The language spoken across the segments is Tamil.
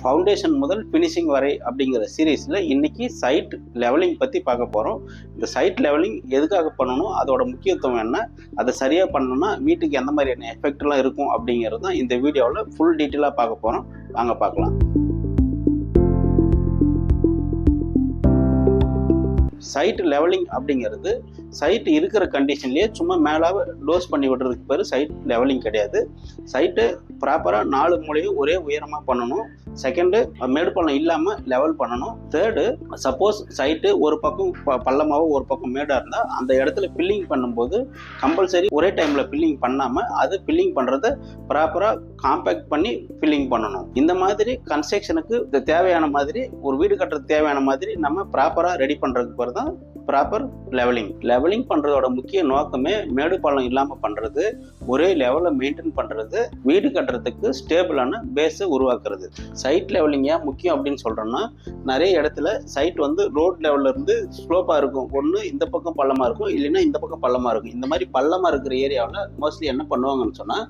ஃபவுண்டேஷன் முதல் ஃபினிஷிங் வரை அப்படிங்கிற சீரீஸில் இன்றைக்கி சைட் லெவலிங் பற்றி பார்க்க போகிறோம். இந்த சைட் லெவலிங் எதுக்காக பண்ணணும், அதோட முக்கியத்துவம் என்ன, அதை சரியாக பண்ணணும்னா வீட்டுக்கு எந்த மாதிரியான எஃபெக்ட்லாம் இருக்கும் அப்படிங்கிறது தான் இந்த வீடியோவில் ஃபுல் டீட்டெயிலாக பார்க்க போகிறோம். வாங்க பார்க்கலாம். சைட் லெவலிங் அப்படிங்கிறது சைட்டு இருக்கிற கண்டிஷன்லேயே சும்மா மேலாக டோஸ் பண்ணி விடுறதுக்கு பேர் சைட் லெவலிங் கிடையாது. சைட்டு ப்ராப்பராக 4 மூலையும் ஒரே உயரமாக பண்ணணும். செகண்டு, மேடு பள்ளம் இல்லாமல் லெவல் பண்ணணும். தேர்டு, சப்போஸ் சைட்டு ஒரு பக்கம் பள்ளமாகவும் ஒரு பக்கம் மேடாக இருந்தால் அந்த இடத்துல ஃபில்லிங் பண்ணும்போது கம்பல்சரி ஒரே டைமில் ஃபில்லிங் பண்ணாமல் அது ஃபில்லிங் பண்ணுறதை ப்ராப்பராக காம்பேக்ட் பண்ணி ஃபில்லிங் பண்ணணும். இந்த மாதிரி கன்ஸ்ட்ரக்ஷனுக்கு தேவையான மாதிரி, ஒரு வீடு கட்டுறதுக்கு தேவையான மாதிரி நம்ம ப்ராப்பராக ரெடி பண்ணுறதுக்கு பேர் தான் ப்ராப்பர் லெவலிங். லெவலிங் பண்ணுறதோட முக்கிய நோக்கமே மேடு பள்ளம் இல்லாமல் பண்ணுறது, ஒரே லெவலில் மெயின்டைன் பண்ணுறது, வீடு கட்டுறதுக்கு ஸ்டேபிளான பேஸை உருவாக்குறது. சைட் லெவலிங் ஏன் முக்கியம் அப்படின்னு சொல்கிறோன்னா, நிறைய இடத்துல சைட் ரோட் லெவலில் இருந்து ஸ்லோப்பாக இருக்கும். ஒன்று இந்த பக்கம் பள்ளமாக இருக்கும், இல்லைன்னா இந்த பக்கம் பள்ளமாக இருக்கும். இந்த மாதிரி பள்ளமாக இருக்கிற ஏரியாவில் மோஸ்ட்லி என்ன பண்ணுவாங்கன்னு சொன்னால்,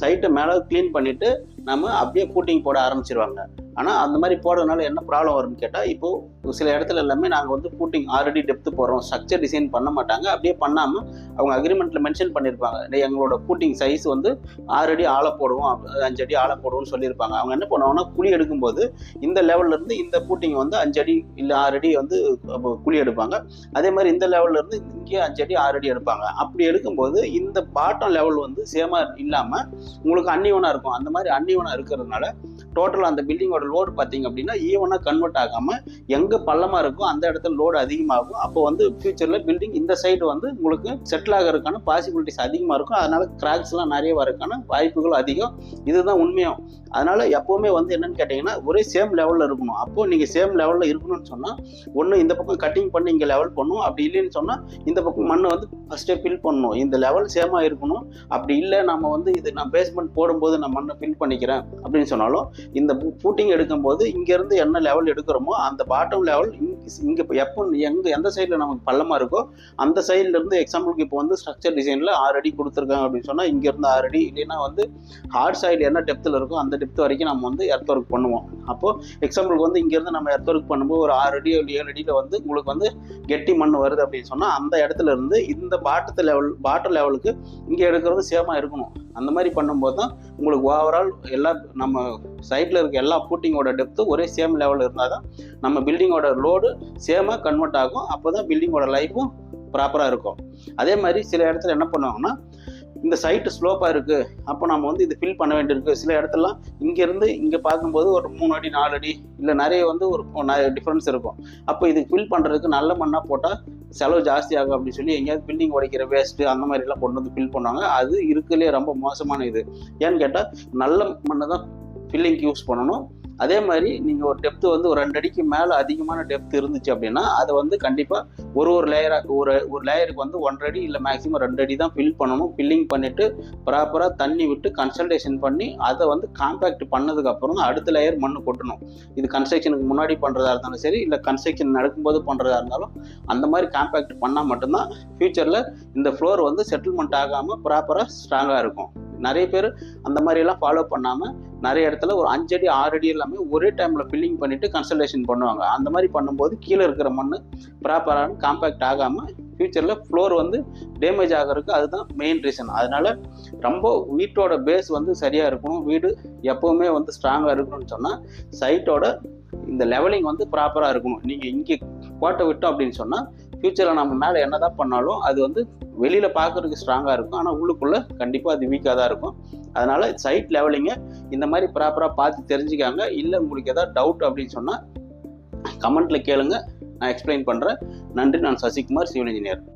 சைட்டை மேலே க்ளீன் பண்ணிவிட்டு நம்ம அப்படியே பூட்டிங் போட ஆரம்பிச்சிருவாங்க. ஆனால் அந்த மாதிரி போடுறதுனால என்ன ப்ராப்ளம் வரும்னு கேட்டால், இப்போது சில இடத்துல எல்லாமே நாங்கள் பூட்டிங் ஆல்ரெடி டெப்த்து போடுறோம், ஸ்ட்ரக்சர் டிசைன் பண்ண மாட்டாங்க. அப்படியே பண்ணாமல் அவங்க அக்ரிமெண்ட்டில் மென்ஷன் பண்ணியிருப்பாங்க, எங்களோட பூட்டிங் சைஸ் 6 அடி ஆழ போடுவோம், 5 அடி ஆழ போடுவோம்னு சொல்லியிருப்பாங்க. அவங்க என்ன பண்ணுவாங்கன்னா, குழி எடுக்கும்போது இந்த லெவல்லேருந்து இந்த பூட்டிங் 5 அடி இல்லை 6 அடி குழி எடுப்பாங்க. அதே மாதிரி இந்த லெவல்லேருந்து இங்கே 5 அடி 6 அடி எடுப்பாங்க. அப்படி எடுக்கும்போது இந்த பாட்டம் லெவல் சேமாக இல்லாமல் உங்களுக்கு அன்னிவனாக இருக்கும். அந்த மாதிரி அன்னிவனாக இருக்கிறதுனால டோட்டலாக அந்த பில்டிங்கோட லோடு பார்த்தீங்க அப்படின்னா ஈவனாக கன்வெர்ட் ஆகாமல் எங்கே பள்ளமாக இருக்கோ அந்த இடத்துல லோடு அதிகமாகும். அப்போ ஃபியூச்சரில் பில்டிங் இந்த சைடு உங்களுக்கு செட்டில் ஆகிறதுக்கான பாசிபிலிட்டிஸ் அதிகமாக இருக்கும். அதனால கிராக்ஸ்லாம் நிறைய வரதுக்கான வாய்ப்புகள் அதிகம். இதுதான் உண்மையும். அதனால எப்போவுமே என்னன்னு கேட்டிங்கன்னா, ஒரே சேம் லெவலில் இருக்கணும். அப்போது நீங்கள் சேம் லெவலில் இருக்கணும்னு சொன்னால், ஒன்று இந்த பக்கம் கட்டிங் பண்ணி இங்கே லெவல் பண்ணணும். அப்படி இல்லைன்னு சொன்னால் இந்த பக்கம் மண் ஃபஸ்ட்டே ஃபில் பண்ணணும். இந்த லெவல் சேமாக இருக்கணும். அப்படி இல்லை நம்ம இது நான் பேஸ்மெண்ட் போடும்போது நான் மண்ணை ஃபில் பண்ணிக்கிறேன் அப்படின்னு சொன்னாலும், இந்த பூட்டிங் எடுக்கும்போது இங்கேருந்து என்ன லெவல் எடுக்கிறோமோ அந்த பாட்டம் லெவல் இங்கே எப்போ எந்த சைடில் நமக்கு பள்ளமாக இருக்கோ அந்த சைட்லேருந்து, எக்ஸாம்பிளுக்கு இப்போ ஸ்ட்ரக்சர் டிசைனில் 6 அடி கொடுத்துருக்காங்க அப்படின்னு சொன்னால், இங்கேருந்து 6 அடி, இல்லைன்னா ஹார்ட் சைடு என்ன டெப்த்தில் இருக்கோ அந்த டெப்த் வரைக்கும் நம்ம எர்த் ஒர்க் பண்ணுவோம். அப்போது எக்ஸாம்பிளுக்கு இங்கேருந்து நம்ம எர்த் ஒர்க் பண்ணும்போது ஒரு 6 அடி 7 அடியில் உங்களுக்கு கெட்டி மண் வருது அப்படின்னு சொன்னால், அந்த இடத்துல இருந்து இந்த பாட்டம் லெவலுக்கு இங்கே எடுக்கிறது சேமாக இருக்கணும். அந்த மாதிரி பண்ணும்போது தான் உங்களுக்கு ஓவரால் எல்லா நம்ம சைட்டில் இருக்க எல்லா பூட்டிங்கோட டெப்த்து ஒரே சேம் லெவலில் இருந்தால் தான் நம்ம பில்டிங்கோட லோடு சேமாக கன்வெர்ட் ஆகும். அப்போ தான் பில்டிங்கோட லைஃப்பும் ப்ராப்பராக இருக்கும். அதே மாதிரி சில இடத்துல என்ன பண்ணுவாங்கன்னா, இந்த சைட்டு ஸ்லோப்பாக இருக்குது, அப்போ நம்ம இது ஃபில் பண்ண வேண்டியிருக்கு. சில இடத்துலலாம் இங்கேருந்து இங்கே பார்க்கும்போது ஒரு 3 அடி 4 அடி இல்லை நிறைய ஒரு டிஃப்ரென்ஸ் இருக்கும். அப்போ இதுக்கு ஃபில் பண்ணுறதுக்கு நல்ல மண்ணாக போட்டால் செலவு ஜாஸ்தியாகும் அப்படின்னு சொல்லி எங்கேயாவது பில்டிங் உடைக்கிற வேஸ்ட்டு அந்த மாதிரிலாம் கொண்டு ஃபில் பண்ணுவாங்க. அது இருக்கிறதுலே ரொம்ப மோசமான இது. ஏன்னு கேட்டால், நல்ல மண்ணை தான் ஃபில்லிங்க்கு யூஸ் பண்ணணும். அதே மாதிரி நீங்கள் ஒரு டெப்த்து ஒரு 2 அடிக்கு மேலே அதிகமான டெப்த் இருந்துச்சு அப்படின்னா, அதை கண்டிப்பாக ஒரு லேயராக ஒரு லேயருக்கு 1.5 அடி இல்லை மேக்ஸிமம் 2 அடி தான் ஃபில் பண்ணணும். ஃபில்லிங் பண்ணிவிட்டு ப்ராப்பராக தண்ணி விட்டு கன்சல்டேஷன் பண்ணி அதை காம்பேக்ட் பண்ணதுக்கப்புறம் தான் அடுத்த லேயர் மண் கொட்டணும். இது கன்ஸ்ட்ரக்ஷனுக்கு முன்னாடி பண்ணுறதா இருந்தாலும் சரி, இல்லை கன்ஸ்ட்ரக்ஷன் நடக்கும்போது பண்ணுறதா இருந்தாலும் அந்த மாதிரி காம்பேக்ட் பண்ணால் மட்டும்தான் ஃப்யூச்சரில் இந்த ஃப்ளோர் செட்டில்மெண்ட் ஆகாமல் ப்ராப்பராக ஸ்ட்ராங்காக இருக்கும். நிறைய பேர் அந்த மாதிரிலாம் ஃபாலோ பண்ணாமல் நிறைய இடத்துல ஒரு 5 அடி 6 அடி எல்லாமே ஒரே டைமில் ஃபில்லிங் பண்ணிவிட்டு கன்சல்டேஷன் பண்ணுவாங்க. அந்த மாதிரி பண்ணும்போது கீழே இருக்கிற மண் ப்ராப்பரான காம்பேக்ட் ஆகாமல் ஃப்யூச்சரில் ஃப்ளோர் டேமேஜ் ஆகிறதுக்கு அதுதான் மெயின் ரீசன். அதனால் ரொம்ப வீட்டோட பேஸ் சரியாக இருக்கணும், வீடு எப்போவுமே ஸ்ட்ராங்காக இருக்கணும்னு சொன்னால் சைட்டோட இந்த லெவலிங் ப்ராப்பராக இருக்கணும். நீங்கள் இங்கே கோட்டை விட்டோம் அப்படின்னு சொன்னால் ஃப்யூச்சரில் நம்ம மேலே என்ன தான் பண்ணாலும் அது வெளியில் பார்க்குறதுக்கு ஸ்ட்ராங்காக இருக்கும், ஆனால் உள்ளுக்குள்ளே கண்டிப்பாக அது வீக்காக தான் இருக்கும். அதனால் சைட் லெவலிங்கை இந்த மாதிரி ப்ராப்பராக பார்த்து தெரிஞ்சுக்காங்க. இல்லை உங்களுக்கு எதாவது டவுட் அப்படின்னு சொன்னால் கமெண்ட்டில் கேளுங்க, நான் எக்ஸ்பிளைன் பண்ணுறேன். நன்றி. நான் சசிகுமார், சிவில் இன்ஜினியர்.